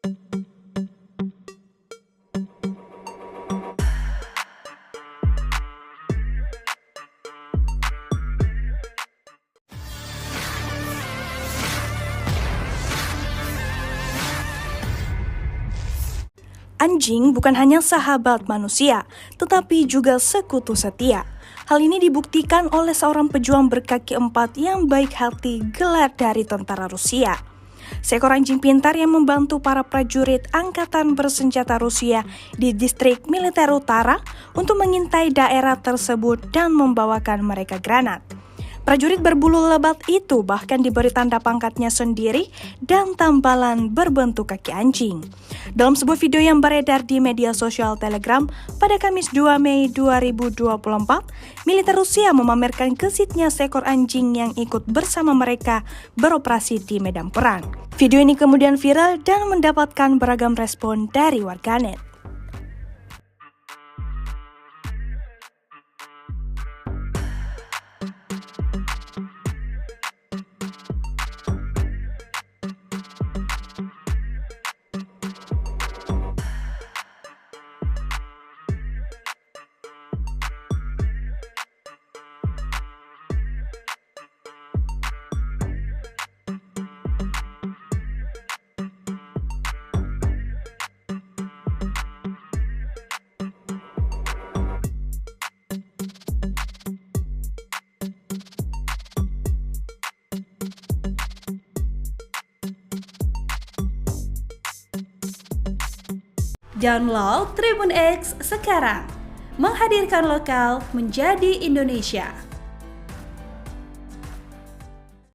Anjing bukan hanya sahabat manusia, tetapi juga sekutu setia. Hal ini dibuktikan oleh seorang pejuang berkaki empat yang baik hati gelar dari tentara Rusia. Seekor anjing pintar yang membantu para prajurit angkatan bersenjata Rusia di distrik militer utara untuk mengintai daerah tersebut dan membawakan mereka granat. Prajurit berbulu lebat itu bahkan diberi tanda pangkatnya sendiri dan tambalan berbentuk kaki anjing. Dalam sebuah video yang beredar di media sosial Telegram pada Kamis 2 Mei 2024, militer Rusia memamerkan gesitnya seekor anjing yang ikut bersama mereka beroperasi di medan perang. Video ini kemudian viral dan mendapatkan beragam respon dari warganet. Download Tribun X sekarang, menghadirkan lokal menjadi Indonesia.